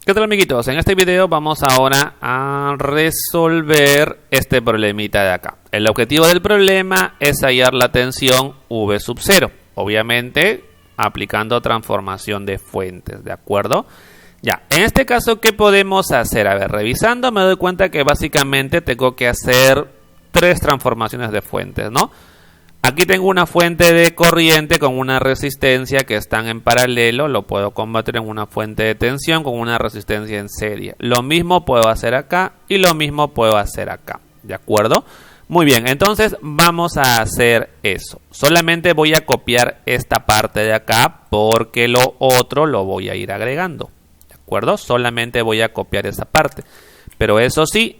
¿Qué tal, amiguitos? En este video vamos ahora a resolver este problemita de acá. El objetivo del problema es hallar la tensión V sub 0. Obviamente aplicando transformación de fuentes, ¿de acuerdo? Ya, en este caso, ¿qué podemos hacer? A ver, revisando me doy cuenta que básicamente tengo que hacer tres transformaciones de fuentes, ¿no? Aquí tengo una fuente de corriente con una resistencia que están en paralelo. Lo puedo convertir en una fuente de tensión con una resistencia en serie. Lo mismo puedo hacer acá y lo mismo puedo hacer acá. ¿De acuerdo? Muy bien, entonces vamos a hacer eso. Solamente voy a copiar esta parte de acá porque lo otro lo voy a ir agregando. ¿De acuerdo? Solamente voy a copiar esa parte. Pero eso sí,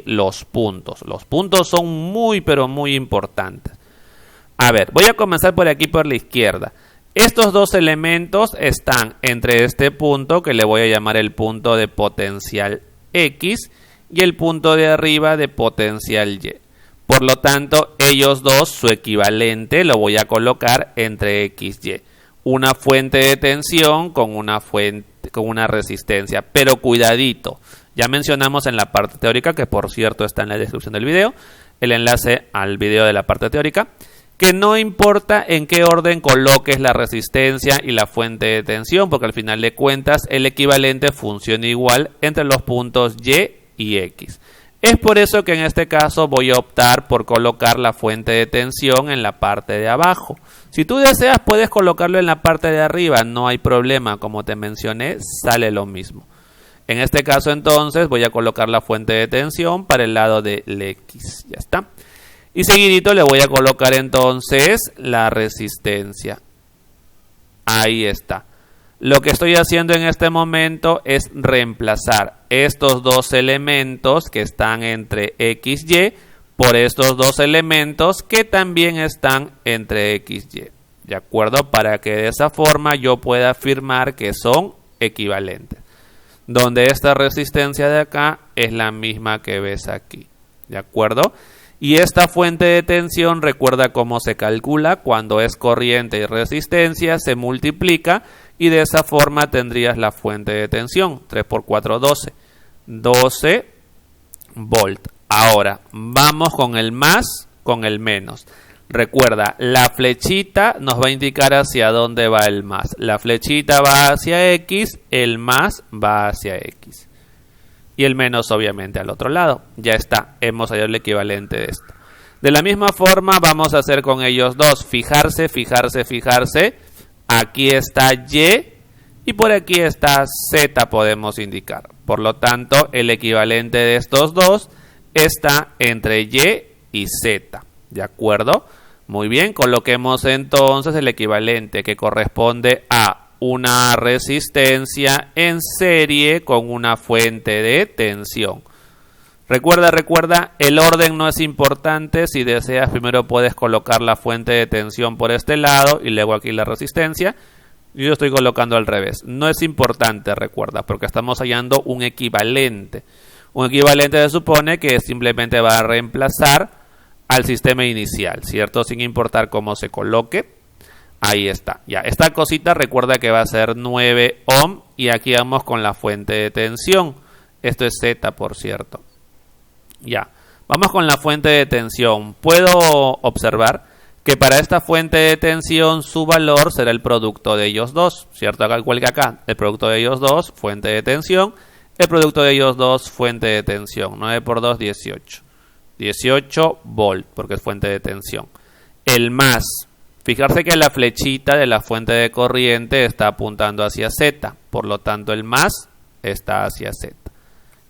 los puntos. Los puntos son muy, pero muy importantes. A ver, voy a comenzar por aquí, por la izquierda. Estos dos elementos están entre este punto, que le voy a llamar el punto de potencial X, y el punto de arriba de potencial Y. Por lo tanto, ellos dos, su equivalente, lo voy a colocar entre X y Y. Una fuente de tensión con una resistencia. Pero cuidadito. Ya mencionamos en la parte teórica, que por cierto está en la descripción del video, el enlace al video de la parte teórica, que no importa en qué orden coloques la resistencia y la fuente de tensión, porque al final de cuentas el equivalente funciona igual entre los puntos Y y X. Es por eso que en este caso voy a optar por colocar la fuente de tensión en la parte de abajo. Si tú deseas puedes colocarlo en la parte de arriba, no hay problema, como te mencioné, sale lo mismo. En este caso entonces voy a colocar la fuente de tensión para el lado del X, ya está. Y seguidito le voy a colocar entonces la resistencia. Ahí está. Lo que estoy haciendo en este momento es reemplazar estos dos elementos que están entre X y Y por estos dos elementos que también están entre X y Y. ¿De acuerdo? Para que de esa forma yo pueda afirmar que son equivalentes. Donde esta resistencia de acá es la misma que ves aquí. ¿De acuerdo? Y esta fuente de tensión, recuerda cómo se calcula. Cuando es corriente y resistencia, se multiplica. Y de esa forma tendrías la fuente de tensión. 3 por 4, 12. 12 volt. Ahora, vamos con el más, con el menos. Recuerda, la flechita nos va a indicar hacia dónde va el más. La flechita va hacia X, el más va hacia X. Y el menos obviamente al otro lado. Ya está, hemos hallado el equivalente de esto. De la misma forma vamos a hacer con ellos dos. Fijarse. Aquí está Y y por aquí está Z podemos indicar. Por lo tanto, el equivalente de estos dos está entre Y y Z. ¿De acuerdo? Muy bien, coloquemos entonces el equivalente que corresponde a una resistencia en serie con una fuente de tensión. Recuerda, el orden no es importante. Si deseas, primero puedes colocar la fuente de tensión por este lado y luego aquí la resistencia. Yo estoy colocando al revés. No es importante, recuerda, porque estamos hallando un equivalente. Un equivalente se supone que simplemente va a reemplazar al sistema inicial, ¿cierto? Sin importar cómo se coloque. Ahí está. Ya, esta cosita recuerda que va a ser 9 ohm y aquí vamos con la fuente de tensión. Esto es Z, por cierto. Ya, vamos con la fuente de tensión. Puedo observar que para esta fuente de tensión su valor será el producto de ellos dos, ¿cierto? Acá, igual que acá, el producto de ellos dos, fuente de tensión. El producto de ellos dos, fuente de tensión. 9 por 2, 18. 18 volt, porque es fuente de tensión. El más, fijarse que la flechita de la fuente de corriente está apuntando hacia Z. Por lo tanto, el más está hacia Z.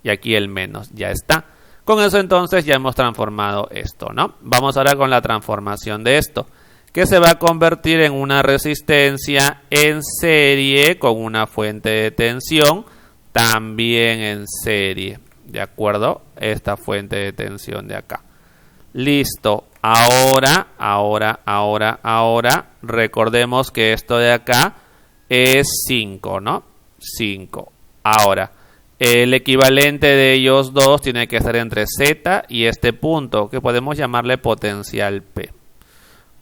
Y aquí el menos, ya está. Con eso entonces ya hemos transformado esto, ¿no? Vamos ahora con la transformación de esto, que se va a convertir en una resistencia en serie con una fuente de tensión también en serie. ¿De acuerdo? Esta fuente de tensión de acá. Listo. Ahora, recordemos que esto de acá es 5, ¿no? 5. Ahora, el equivalente de ellos dos tiene que ser entre Z y este punto, que podemos llamarle potencial P.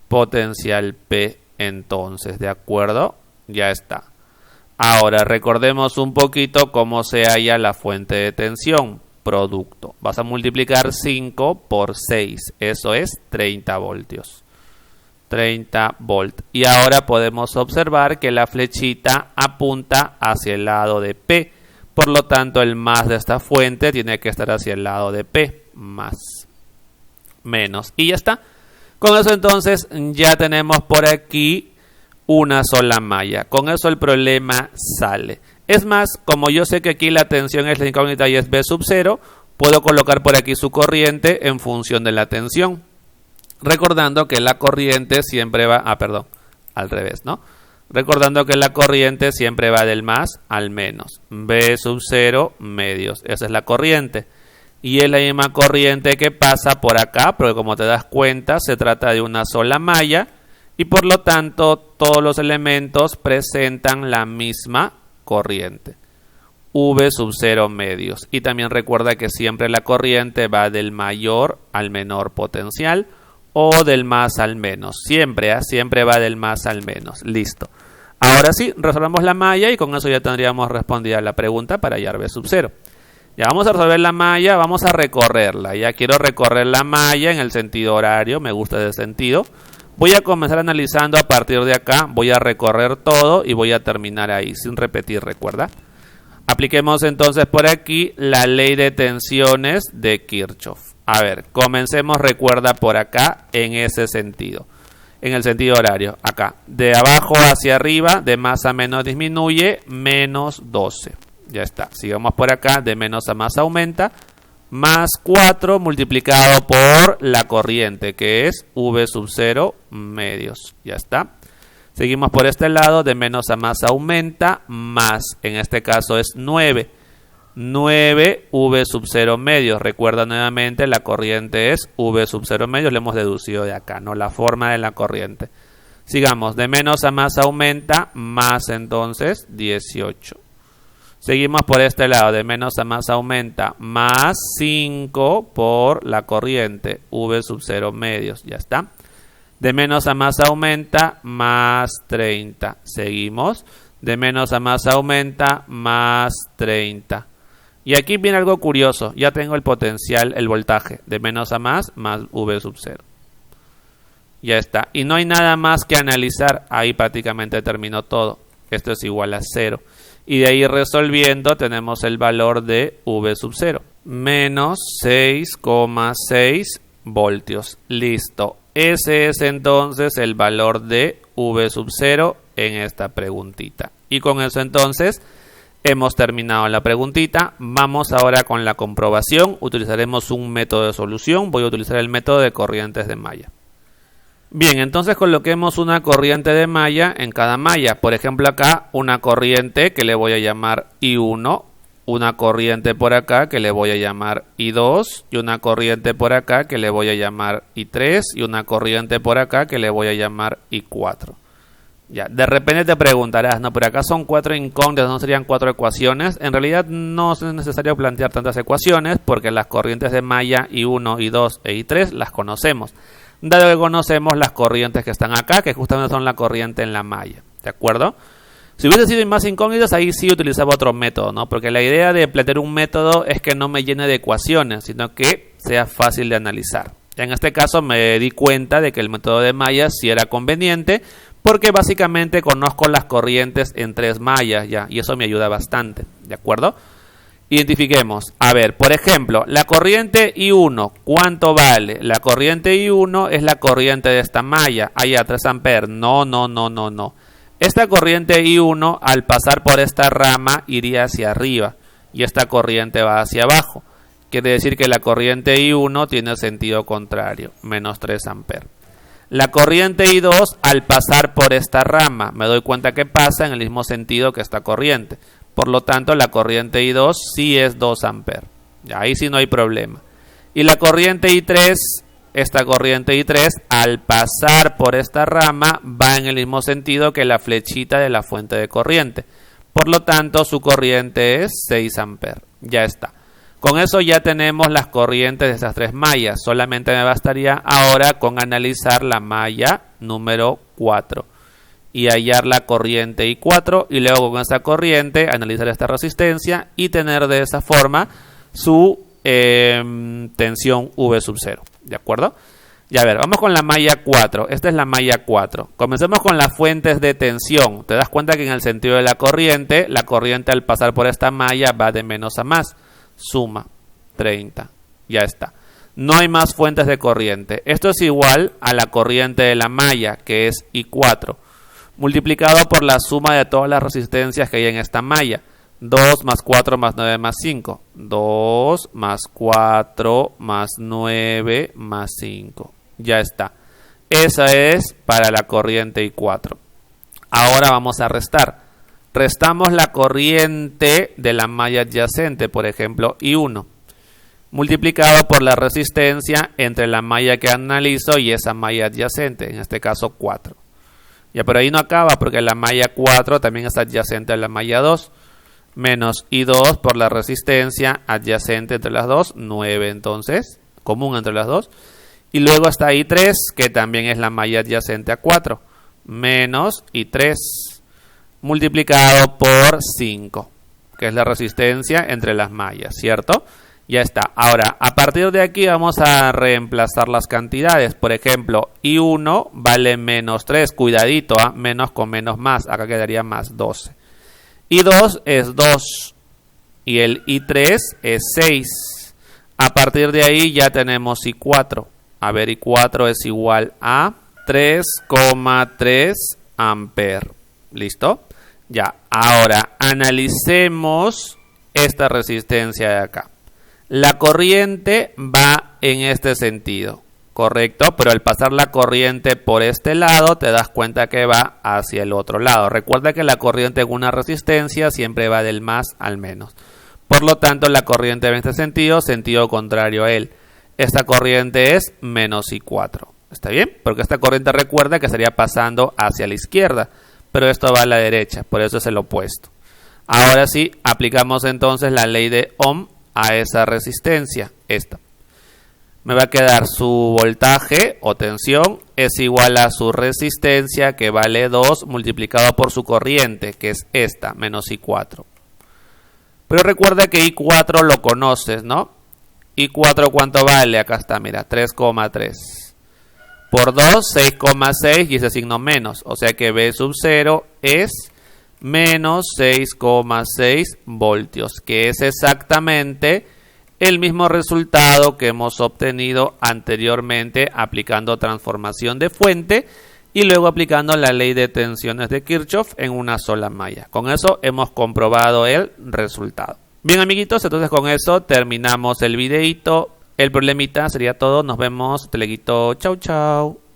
Potencial P, entonces, ¿de acuerdo? Ya está. Ahora recordemos un poquito cómo se halla la fuente de tensión. Producto. Vas a multiplicar 5 por 6. Eso es 30 voltios. 30 volt. Y ahora podemos observar que la flechita apunta hacia el lado de P. Por lo tanto, el más de esta fuente tiene que estar hacia el lado de P. Más. Menos. Y ya está. Con eso entonces ya tenemos por aquí una sola malla. Con eso el problema sale. Es más, como yo sé que aquí la tensión es la incógnita y es B sub 0, puedo colocar por aquí su corriente en función de la tensión. Recordando que la corriente siempre va... al revés, ¿no? Recordando que la corriente siempre va del más al menos. B sub 0 medios. Esa es la corriente. Y es la misma corriente que pasa por acá, porque como te das cuenta, se trata de una sola malla. Y por lo tanto, todos los elementos presentan la misma corriente. V sub 0 medios. Y también recuerda que siempre la corriente va del mayor al menor potencial o del más al menos. Siempre va del más al menos. Listo. Ahora sí, resolvemos la malla y con eso ya tendríamos respondida la pregunta para hallar V sub 0. Ya vamos a resolver la malla, vamos a recorrerla. Ya quiero recorrer la malla en el sentido horario, me gusta ese sentido. Voy a comenzar analizando a partir de acá, voy a recorrer todo y voy a terminar ahí, sin repetir, recuerda. Apliquemos entonces por aquí la ley de tensiones de Kirchhoff. A ver, comencemos, recuerda, por acá en ese sentido. En el sentido horario, acá. De abajo hacia arriba, de más a menos disminuye, menos 12. Ya está. Sigamos por acá, de menos a más aumenta. Más 4 multiplicado por la corriente, que es V sub 0 medios. Ya está. Seguimos por este lado, de menos a más aumenta, más, en este caso es 9. 9 V sub 0 medios. Recuerda nuevamente, la corriente es V sub 0 medios. Lo hemos deducido de acá, ¿no? La forma de la corriente. Sigamos, de menos a más aumenta, más entonces 18. Seguimos por este lado, de menos a más aumenta, más 5 por la corriente, V sub 0 medios, ya está. De menos a más aumenta, más 30. Seguimos, de menos a más aumenta, más 30. Y aquí viene algo curioso, ya tengo el potencial, el voltaje, de menos a más V sub 0. Ya está, y no hay nada más que analizar, ahí prácticamente terminó todo. Esto es igual a 0. Y de ahí resolviendo tenemos el valor de V sub 0. Menos 6,6 voltios. Listo. Ese es entonces el valor de V sub 0 en esta preguntita. Y con eso entonces hemos terminado la preguntita. Vamos ahora con la comprobación. Utilizaremos un método de solución. Voy a utilizar el método de corrientes de malla. Bien, entonces coloquemos una corriente de malla en cada malla. Por ejemplo, acá una corriente que le voy a llamar I1, una corriente por acá que le voy a llamar I2 y una corriente por acá que le voy a llamar I3 y una corriente por acá que le voy a llamar I4. Ya, de repente te preguntarás, no, pero acá son 4 incógnitas, ¿no serían 4 ecuaciones? En realidad no es necesario plantear tantas ecuaciones porque las corrientes de malla I1, I2 e I3 las conocemos. Dado que conocemos las corrientes que están acá, que justamente son la corriente en la malla, ¿de acuerdo? Si hubiese sido más incógnitas, ahí sí utilizaba otro método, ¿no? Porque la idea de plantear un método es que no me llene de ecuaciones, sino que sea fácil de analizar. En este caso me di cuenta de que el método de mallas sí era conveniente, porque básicamente conozco las corrientes en 3 mallas ya, y eso me ayuda bastante, ¿de acuerdo? Identifiquemos. A ver, por ejemplo, la corriente I1, ¿cuánto vale? La corriente I1 es la corriente de esta malla. Allá, 3 amperes. No. Esta corriente I1, al pasar por esta rama, iría hacia arriba. Y esta corriente va hacia abajo. Quiere decir que la corriente I1 tiene sentido contrario, menos 3 amperes. La corriente I2, al pasar por esta rama, me doy cuenta que pasa en el mismo sentido que esta corriente. Por lo tanto, la corriente I2 sí es 2 amperes. Ahí sí no hay problema. Y la corriente I3, esta corriente I3, al pasar por esta rama, va en el mismo sentido que la flechita de la fuente de corriente. Por lo tanto, su corriente es 6 amperes. Ya está. Con eso ya tenemos las corrientes de estas 3 mallas. Solamente me bastaría ahora con analizar la malla número 4. y hallar la corriente I4 y luego con esa corriente analizar esta resistencia y tener de esa forma su tensión V sub 0, ¿de acuerdo? Ya a ver, vamos con la malla 4. Esta es la malla 4. Comencemos con las fuentes de tensión. Te das cuenta que en el sentido de la corriente al pasar por esta malla va de menos a más. Suma 30. Ya está. No hay más fuentes de corriente. Esto es igual a la corriente de la malla, que es I4, multiplicado por la suma de todas las resistencias que hay en esta malla. 2 más 4 más 9 más 5. 2 más 4 más 9 más 5. Ya está. Esa es para la corriente I4. Ahora vamos a restar. Restamos la corriente de la malla adyacente, por ejemplo, I1, multiplicado por la resistencia entre la malla que analizo y esa malla adyacente, en este caso 4. Ya, pero ahí no acaba porque la malla 4 también es adyacente a la malla 2. Menos I2 por la resistencia adyacente entre las dos, 9 entonces, común entre las dos. Y luego está I3, que también es la malla adyacente a 4, menos I3, multiplicado por 5, que es la resistencia entre las mallas, ¿cierto? Ya está. Ahora, a partir de aquí vamos a reemplazar las cantidades. Por ejemplo, I1 vale menos 3, cuidadito, menos con menos más, acá quedaría más 12. I2 es 2 y el I3 es 6. A partir de ahí ya tenemos I4. A ver, I4 es igual a 3,3 amperes. ¿Listo? Ya. Ahora analicemos esta resistencia de acá. La corriente va en este sentido, ¿correcto? Pero al pasar la corriente por este lado, te das cuenta que va hacia el otro lado. Recuerda que la corriente en una resistencia siempre va del más al menos. Por lo tanto, la corriente en este sentido, sentido contrario a él. Esta corriente es menos I4. ¿Está bien? Porque esta corriente recuerda que estaría pasando hacia la izquierda, pero esto va a la derecha, por eso es el opuesto. Ahora sí, aplicamos entonces la ley de Ohm a esa resistencia, esta. Me va a quedar su voltaje o tensión es igual a su resistencia, que vale 2, multiplicado por su corriente, que es esta, menos I4. Pero recuerda que I4 lo conoces, ¿no? I4, ¿cuánto vale? Acá está, mira, 3,3. Por 2, 6,6 y ese signo menos. O sea que V sub 0 es menos 6,6 voltios, que es exactamente el mismo resultado que hemos obtenido anteriormente aplicando transformación de fuente y luego aplicando la ley de tensiones de Kirchhoff en una sola malla. Con eso hemos comprobado el resultado. Bien, amiguitos, entonces con eso terminamos el videito. El problemita sería todo. Nos vemos, teleguito. Chau, chau.